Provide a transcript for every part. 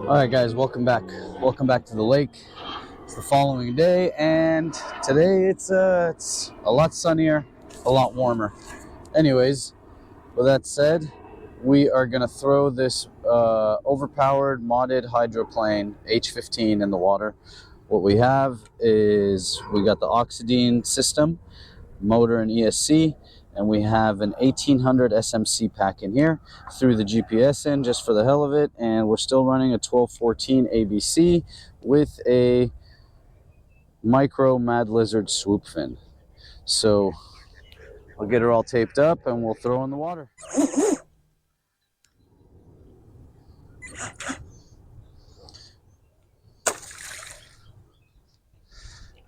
All right, guys, welcome back. Welcome back to the lake. It's the following day, and today it's a lot sunnier, a lot warmer. Anyways, with that said, we are gonna throw this overpowered modded hydroplane H15 in the water. What we have is we got the oxidean system, motor and ESC, and we have an 1800 SMC pack in here. Threw the GPS in just for the hell of it, and we're still running a 1214 ABC with a micro mad lizard swoop fin. So I'll get her all taped up and we'll throw in the water.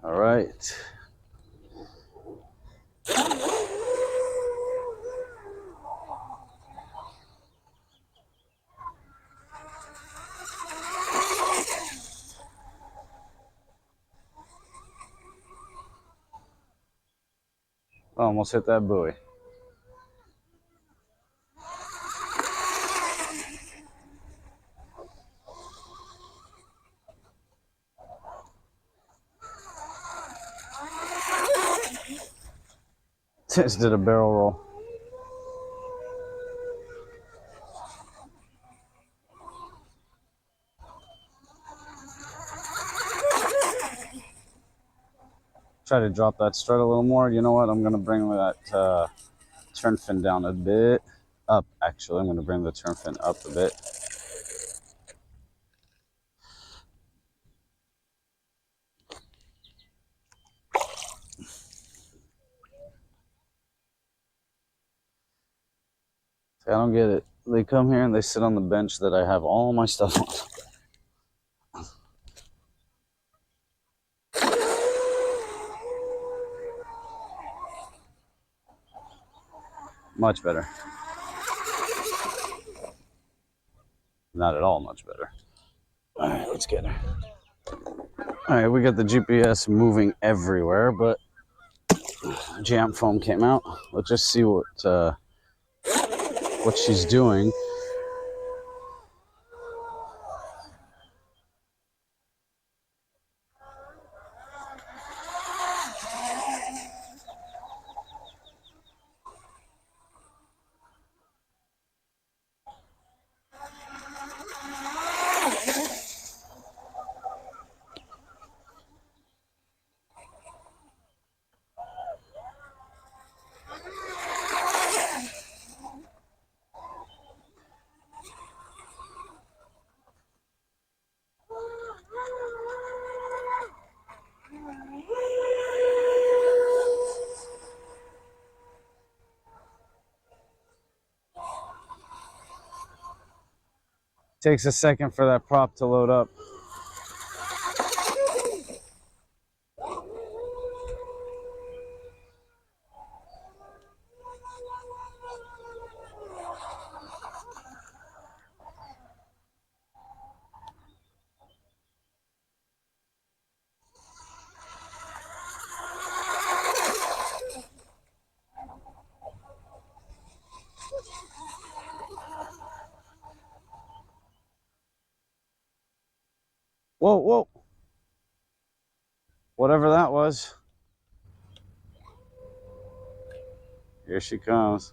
All right. Almost hit that buoy. Just did a barrel roll. Try to drop that strut a little more. You know what? I'm going to bring that turn fin down a bit. Up, actually. I'm going to bring the turn fin up a bit. I don't get it. They come here and they sit on the bench that I have all my stuff on. Much better. Not at all much better. All right, let's get her. All right, we got the GPS moving everywhere, but jam foam came out. Let's just see what she's doing. Takes a second for that prop to load up. Whoa, whoa. Whatever that was. Here she comes.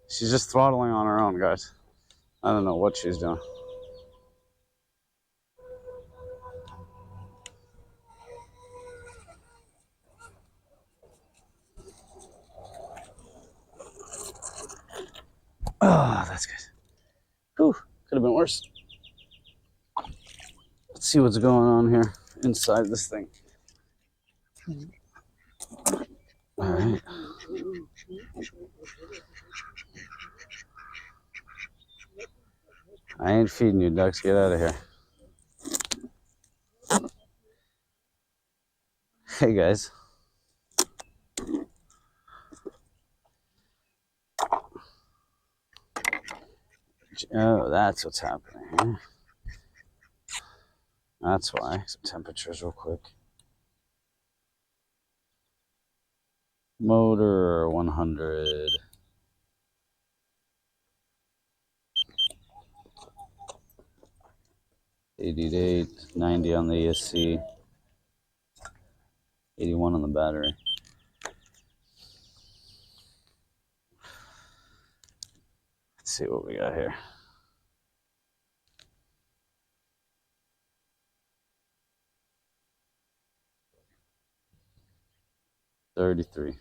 She's just throttling on her own, guys. I don't know what she's doing. Oh, that's good. Whew, could have been worse. Let's see what's going on here inside this thing. All right. I ain't feeding you, ducks. Get out of here. Hey, guys. Oh, that's what's happening here. That's why. Some temperatures real quick. Motor 100. $88, $90 on the ESC, 81 on the battery. Let's see what we got here. $33.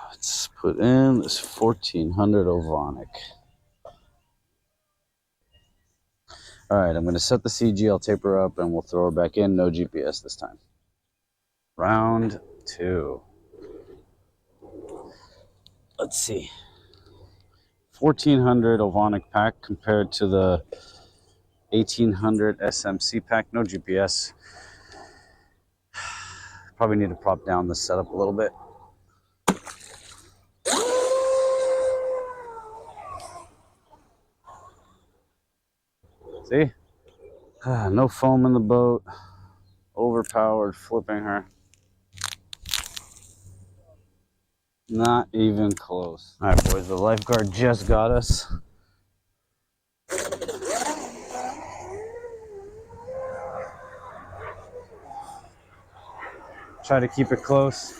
Let's put in this 1400 Ovonic. All right, I'm going to set the CG. I'll tape her up and we'll throw her back in. No GPS this time. Round 2. Let's see. 1400 Ovonic pack compared to the 1800 SMC pack. No GPS. Probably need to prop down the setup a little bit. See? No foam in the boat. Overpowered, flipping her. Not even close. All right, boys, the lifeguard just got us. Try to keep it close.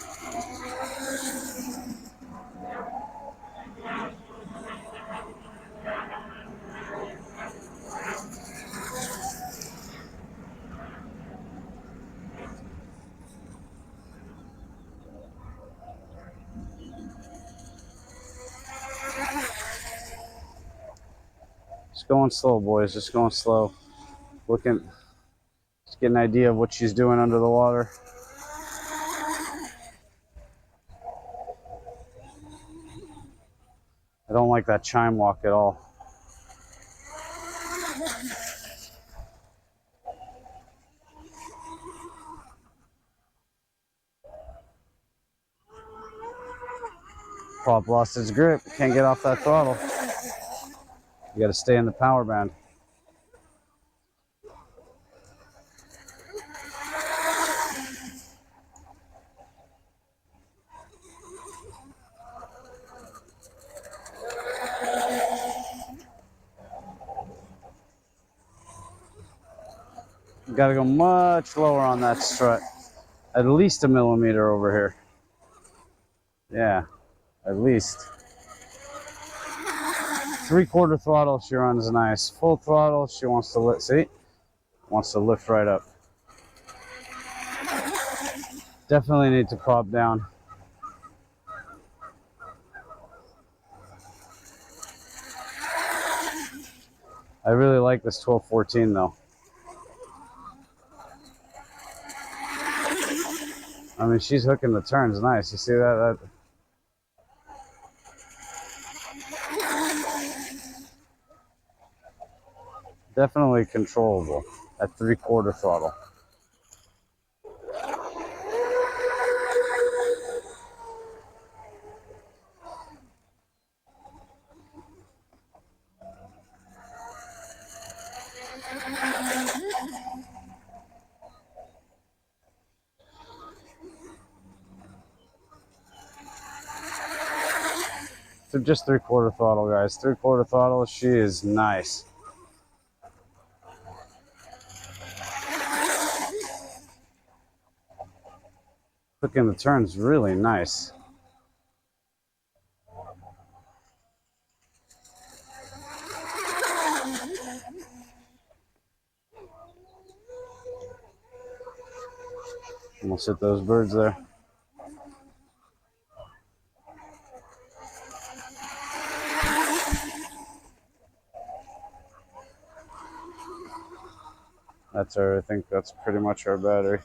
Just going slow, boys, just going slow. Looking, just get an idea of what she's doing under the water. I don't like that chime walk at all. Prop lost its grip. Can't get off that throttle. You got to stay in the power band. You got to go much lower on that strut. At least a millimeter over here. Yeah, at least. 3/4 throttle she runs nice. Full throttle she wants to lift. See? Wants to lift right up. Definitely need to prop down. I really like this 1214 though. I mean, she's hooking the turns nice. You see that? Definitely controllable at 3/4 throttle. So just 3/4 throttle, guys. 3/4 throttle. She is nice. Hooking the turns really nice. Almost hit those birds there. That's her. I think that's pretty much our battery.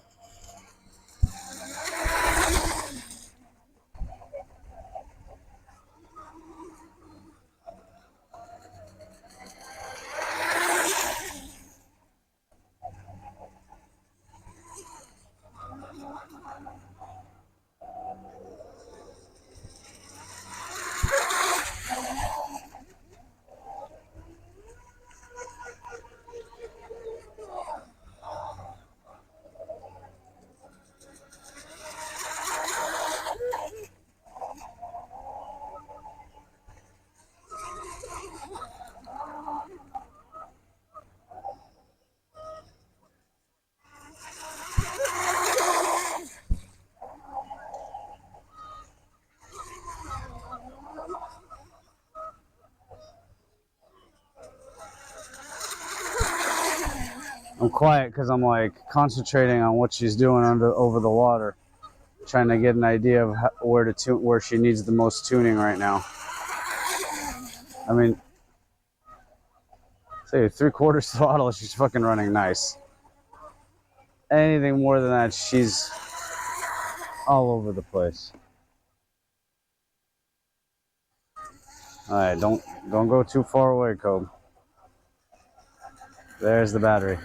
I'm quiet because I'm like concentrating on what she's doing over the water, trying to get an idea of where she needs the most tuning right now. I mean, say 3/4 throttle, she's fucking running nice. Anything more than that, she's all over the place. All right, don't go too far away, Coby. There's the battery.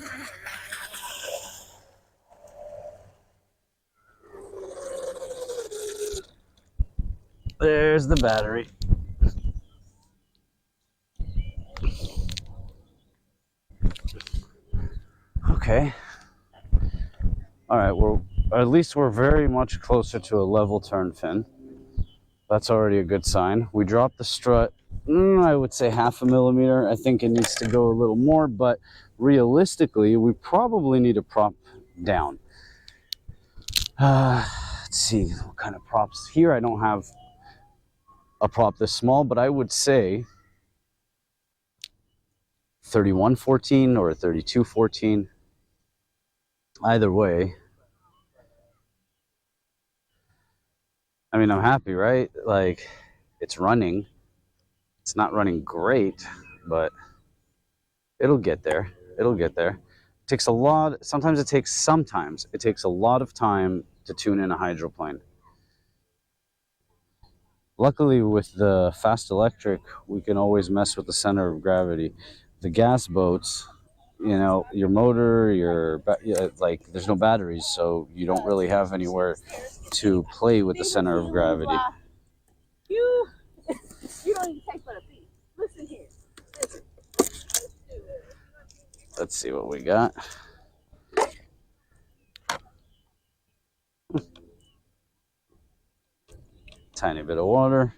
There's the battery. Okay. All right, at least we're very much closer to a level turn fin. That's already a good sign. We dropped the strut, I would say 1/2 millimeter. I think it needs to go a little more, but realistically, we probably need a prop down. Let's see what kind of props. Here I don't have a prop this small, but I would say 3114 or 3214. Either way, I mean, I'm happy, right? Like, it's running. It's not running great, but it'll get there. It'll get there. It takes a lot. Sometimes it takes a lot of time to tune in a hydroplane. Luckily, with the fast electric, we can always mess with the center of gravity. The gas boats, you know, your motor, like, there's no batteries, so you don't really have anywhere to play with the center of gravity. You don't even take for the beat. Listen here. Listen. Let's see what we got. Tiny bit of water.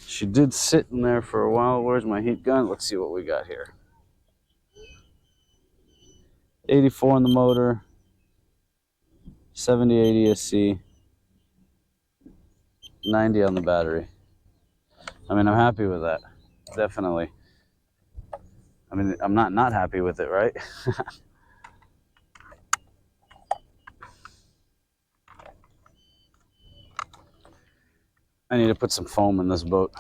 She did sit in there for a while. Where's my heat gun? Let's see what we got here. 84 on the motor, 70 ADSC, 90 on the battery. I mean, I'm happy with that, definitely. I mean, I'm not happy with it, right? I need to put some foam in this boat.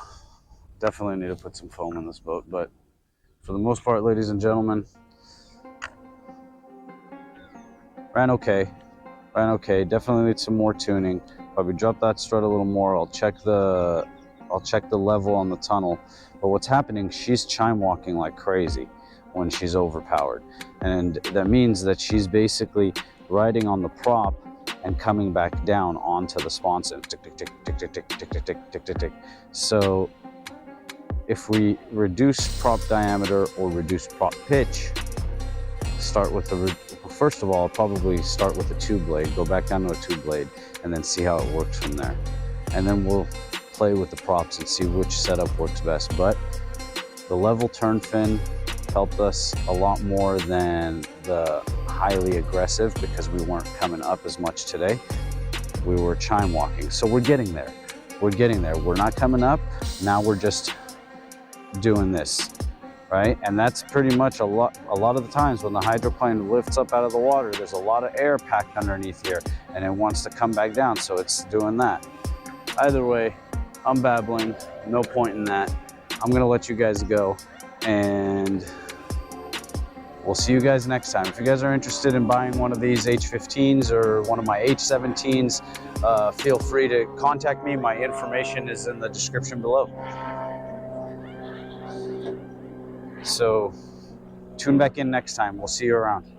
Definitely need to put some foam in this boat, but for the most part, ladies and gentlemen, ran okay. Definitely need some more tuning. Probably drop that strut a little more. I'll check the level on the tunnel. But what's happening, she's chime walking like crazy when she's overpowered. And that means that she's basically riding on the prop and coming back down onto the sponson. Tick, tick, tick, tick, tick, tick, tick, tick, tick, tick, tick, tick. So if we reduce prop diameter or reduce prop pitch, first of all, I'll probably start with a 2-blade, go back down to a 2-blade, and then see how it works from there. And then we'll play with the props and see which setup works best. But the level turn fin helped us a lot more than the highly aggressive, because we weren't coming up as much today. We were chime walking. So we're getting there. We're not coming up. Now we're just doing this. Right? And that's pretty much a lot of the times when the hydroplane lifts up out of the water, there's a lot of air packed underneath here and it wants to come back down, so it's doing that. Either way, I'm babbling, no point in that. I'm gonna let you guys go, and we'll see you guys next time. If you guys are interested in buying one of these H15s or one of my H17s, feel free to contact me. My information is in the description below. So tune back in next time. We'll see you around.